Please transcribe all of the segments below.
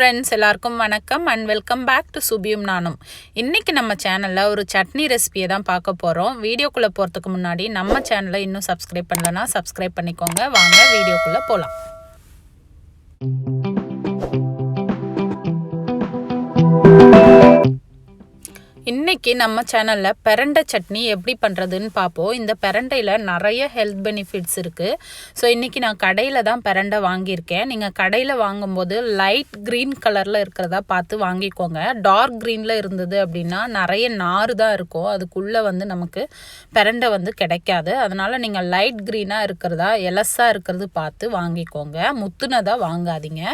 friends எல்லாருக்கும் வணக்கம் and welcome back to Subhiyum Naanum. இன்னைக்கு நம்ம சேனல்ல ஒரு சட்னி ரெசிபியை தான் பார்க்க போறோம். வீடியோக்குள்ள போறதுக்கு முன்னாடி நம்ம சேனலை இன்னும் சப்ஸ்கிரைப் பண்ணலனா சப்ஸ்கிரைப் பண்ணிக்கோங்க. வாங்க வீடியோக்குள்ள போலாம். இன்னைக்கு நம்ம சேனல்ல பிரண்டை சட்னி எப்படி பண்றதுன்னு பாப்போம். இந்த பிரண்டையில நிறைய ஹெல்த் பெனிஃபிட்ஸ் இருக்கு. ஸோ இன்னைக்கு நான் கடையில தான் பிரண்டை வாங்கியிருக்கேன். நீங்க கடையில வாங்கும்போது லைட் கிரீன் கலர்ல இருக்கிறதா பார்த்து வாங்கிக்கோங்க. டார்க் கிரீன்ல இருந்தது அப்படின்னா நிறைய நாறு தான் இருக்கும். அதுக்குள்ள நமக்கு பிரண்டை கிடைக்காது. அதனால நீங்க லைட் கிரீனா இருக்கிறதா எலஸா இருக்கிறது பார்த்து வாங்கிக்கோங்க. முத்துனதா வாங்காதீங்க.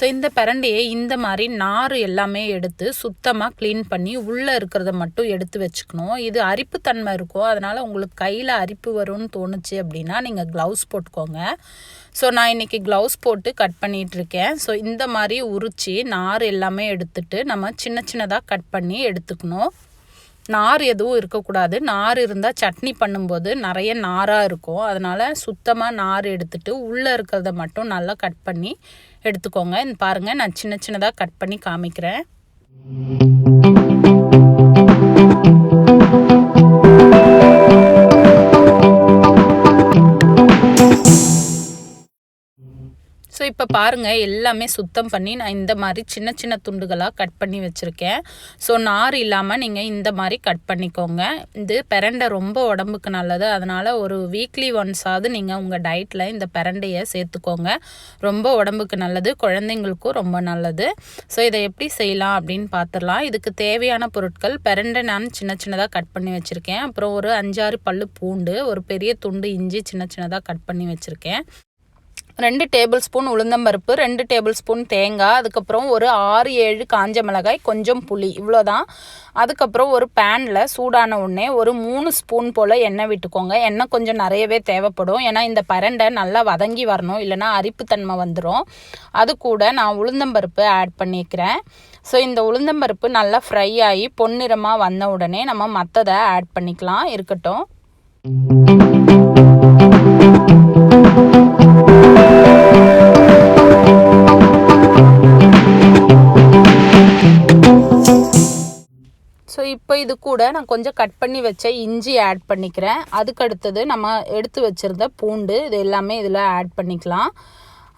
ஸோ இந்த பிரண்டையை இந்த மாதிரி நாறு எல்லாமே எடுத்து சுத்தமாக க்ளீன் பண்ணி உள்ள இருக்கிறத மட்டும் எடுத்து வச்சுக்கணும். இது அரிப்பு தன்மை இருக்கும். அதனால உங்களுக்கு கையில் அரிப்பு வரும்னு தோணுச்சு அப்படின்னா நீங்கள் க்ளவுஸ் போட்டுக்கோங்க. ஸோ நான் இன்னைக்கு க்ளவுஸ் போட்டு கட் பண்ணிட்டு இருக்கேன். ஸோ இந்த மாதிரி உரிச்சு நார் எல்லாமே எடுத்துட்டு நம்ம சின்ன சின்னதாக கட் பண்ணி எடுத்துக்கணும். நார் எதுவும் இருக்கக்கூடாது. நார் இருந்தால் சட்னி பண்ணும்போது நிறைய நாராக இருக்கும். அதனால் சுத்தமாக நார் எடுத்துட்டு உள்ளே இருக்கிறத மட்டும் நல்லா கட் பண்ணி எடுத்துக்கோங்க. இந்த பாருங்கள், நான் சின்ன சின்னதாக கட் பண்ணி காமிக்கிறேன். ஸோ இப்போ பாருங்கள், எல்லாமே சுத்தம் பண்ணி நான் இந்த மாதிரி சின்ன சின்ன துண்டுகளாக கட் பண்ணி வச்சுருக்கேன். ஸோ நார் இல்லாமல் நீங்கள் இந்த மாதிரி கட் பண்ணிக்கோங்க. இது பிரண்டை ரொம்ப உடம்புக்கு நல்லது. அதனால் ஒரு வீக்லி ஒன்ஸாவது நீங்கள் உங்கள் டயட்டில் இந்த பிரண்டையை சேர்த்துக்கோங்க. ரொம்ப உடம்புக்கு நல்லது, குழந்தைங்களுக்கும் ரொம்ப நல்லது. ஸோ இதை எப்படி செய்யலாம் அப்படின்னு பார்த்துடலாம். இதுக்கு தேவையான பொருட்கள்: பிரண்டை நான் சின்ன சின்னதாக கட் பண்ணி வச்சுருக்கேன். அப்புறம் ஒரு 5-6 பல்லு பூண்டு, ஒரு பெரிய துண்டு இஞ்சி சின்ன சின்னதாக கட் பண்ணி வச்சுருக்கேன். 2 டேபிள் ஸ்பூன் உளுந்தம்பருப்பு, 2 டேபிள் ஸ்பூன் தேங்காய், அதுக்கப்புறம் ஒரு 6-7 காஞ்ச மிளகாய், கொஞ்சம் புளி, இவ்வளோதான். அதுக்கப்புறம் ஒரு பேனில் சூடான உடனே ஒரு 3 ஸ்பூன் போல் எண்ணெய் விட்டுக்கோங்க. எண்ணெய் கொஞ்சம் நிறையவே தேவைப்படும். ஏன்னா இந்த பிரண்டை நல்லா வதங்கி வரணும், இல்லைனா அரிப்புத்தன்மை வந்துடும். அது கூட நான் உளுந்தம்பருப்பு ஆட் பண்ணிக்கிறேன். ஸோ இந்த உளுந்தம்பருப்பு நல்லா ஃப்ரை ஆகி பொன்னிறமாக வந்த உடனே நம்ம மற்றதை ஆட் பண்ணிக்கலாம். இருக்கட்டும். ஸோ இப்போ இது கூட நான் கொஞ்சம் கட் பண்ணி வச்ச இஞ்சி ஆட் பண்ணிக்கிறேன். அதுக்கு அடுத்தது நம்ம எடுத்து வச்சுருந்த பூண்டு, இது எல்லாமே இதில் ஆட் பண்ணிக்கலாம்.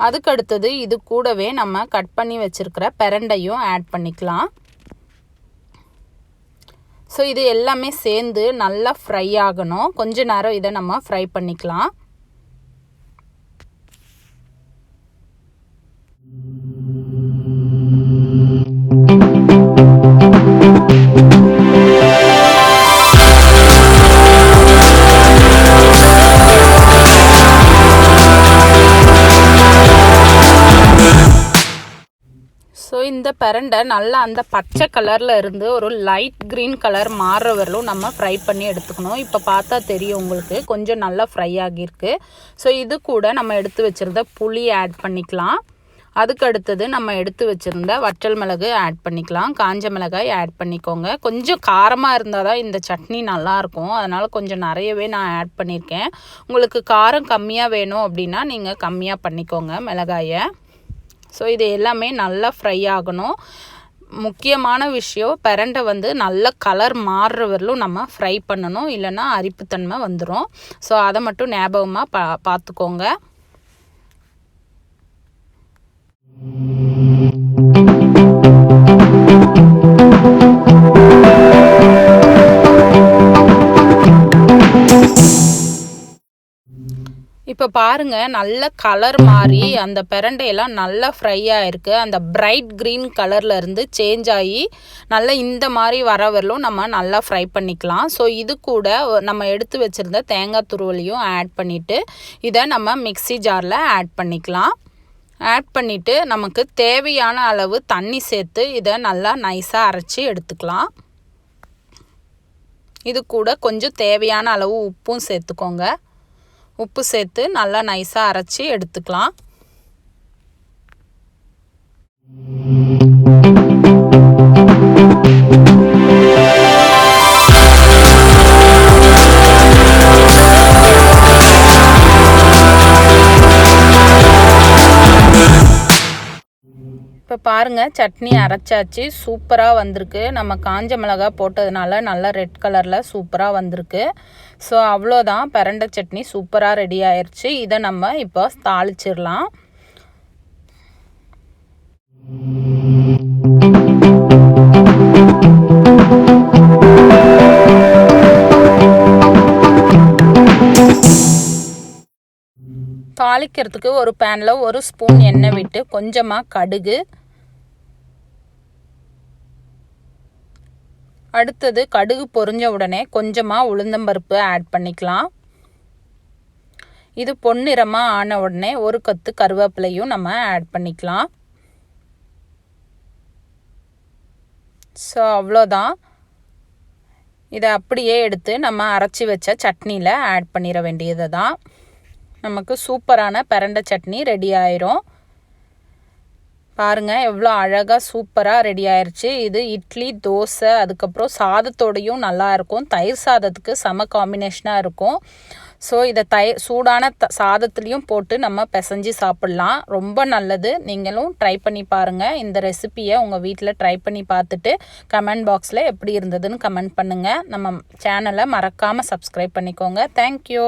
அதுக்கு அடுத்தது இது கூடவே நம்ம கட் பண்ணி வச்சுருக்கிற பிரண்டையும் ஆட் பண்ணிக்கலாம். ஸோ இது எல்லாமே சேர்ந்து நல்லா ஃப்ரை ஆகணும். கொஞ்ச நேரம் இதை நம்ம ஃப்ரை பண்ணிக்கலாம். ஸோ இந்த பிரண்டை நல்லா அந்த பச்சை கலரில் இருந்து ஒரு லைட் க்ரீன் கலர் மாறுற வரலும் நம்ம ஃப்ரை பண்ணி எடுத்துக்கணும். இப்போ பார்த்தா தெரியும் உங்களுக்கு, கொஞ்சம் நல்லா ஃப்ரை ஆகியிருக்கு. ஸோ இது கூட நம்ம எடுத்து வச்சுருந்த புளி ஆட் பண்ணிக்கலாம். அதுக்கு அடுத்தது நம்ம எடுத்து வச்சுருந்த வற்றல் மிளகு ஆட் பண்ணிக்கலாம். காஞ்ச மிளகாய் ஆட் பண்ணிக்கோங்க. கொஞ்சம் காரமாக இருந்தால் தான் இந்த சட்னி நல்லாயிருக்கும். அதனால் கொஞ்சம் நிறையவே நான் ஆட் பண்ணியிருக்கேன். உங்களுக்கு காரம் கம்மியாக வேணும் அப்படின்னா நீங்கள் கம்மியாக பண்ணிக்கோங்க மிளகாயை. ஸோ இது எல்லாமே நல்லா ஃப்ரை ஆகணும். முக்கியமான விஷயம், பிரண்டை நல்ல கலர் மாறுற வரலும் நம்ம ஃப்ரை பண்ணணும், இல்லைன்னா அரிப்புத்தன்மை வந்துடும். ஸோ அதை மட்டும் ஞாபகமாக பார்த்துக்கோங்க. இப்போ பாருங்கள், நல்ல கலர் மாறி அந்த பிரண்டையெல்லாம் நல்லா ஃப்ரை ஆகிருக்கு. அந்த பிரைட் க்ரீன் கலரில் இருந்து சேஞ்ச் ஆகி நல்லா இந்த மாதிரி வர வரலும் நம்ம நல்லா ஃப்ரை பண்ணிக்கலாம். ஸோ இது கூட நம்ம எடுத்து வச்சுருந்த தேங்காய் துருவலையும் ஆட் பண்ணிவிட்டு இதை நம்ம மிக்ஸி ஜாரில் ஆட் பண்ணிக்கலாம். ஆட் பண்ணிவிட்டு நமக்கு தேவையான அளவு தண்ணி சேர்த்து இதை நல்லா நைஸாக அரைச்சி எடுத்துக்கலாம். இது கூட கொஞ்சம் தேவையான அளவு உப்பும் சேர்த்துக்கோங்க. உப்பு சேர்த்து நல்லா நைஸாக அரைச்சி எடுத்துக்கலாம். இப்போ பாருங்கள் சட்னி அரைச்சாச்சு, சூப்பராக வந்திருக்கு. நம்ம காஞ்ச மிளகாய் போட்டதுனால நல்லா ரெட் கலரில் சூப்பராக வந்திருக்கு. ஸோ அவ்வளோதான், பிரண்டை சட்னி சூப்பராக ரெடி ஆயிடுச்சு. இதை நம்ம இப்போ தாளிச்சிடலாம். தாளிக்கிறதுக்கு ஒரு பேனில் 1 ஸ்பூன் எண்ணெய் விட்டு கொஞ்சமாக கடுகு, அடுத்தது கடுகு பொரிஞ்ச உடனே கொஞ்சமாக உளுந்தம்பருப்பு ஆட் பண்ணிக்கலாம். இது பொன்னிறமாக ஆன உடனே ஒரு கொத்து கருவேப்பிலையும் நம்ம ஆட் பண்ணிக்கலாம். ஸோ அவ்வளோதான், இதை அப்படியே எடுத்து நம்ம அரைச்சி வச்ச சட்னியில் ஆட் பண்ணிட வேண்டியது தான். நமக்கு சூப்பரான பிரண்டை சட்னி ரெடி ஆயிரும். பாருங்கள் எவ்வளோ அழகாக சூப்பராக ரெடி ஆயிடுச்சு. இது இட்லி, தோசை, அதுக்கப்புறம் சாதத்தோடையும் நல்லாயிருக்கும். தயிர் சாதத்துக்கு செம காம்பினேஷனாக இருக்கும். ஸோ இதை சூடான சாதத்துலேயும் போட்டு நம்ம பிசைஞ்சு சாப்பிட்லாம். ரொம்ப நல்லது. நீங்களும் ட்ரை பண்ணி பாருங்கள். இந்த ரெசிப்பியை உங்கள் வீட்டில் ட்ரை பண்ணி பார்த்துட்டு கமெண்ட் பாக்ஸில் எப்படி இருந்ததுன்னு கமெண்ட் பண்ணுங்கள். நம்ம சேனலை மறக்காமல் சப்ஸ்கிரைப் பண்ணிக்கோங்க. தேங்க்யூ.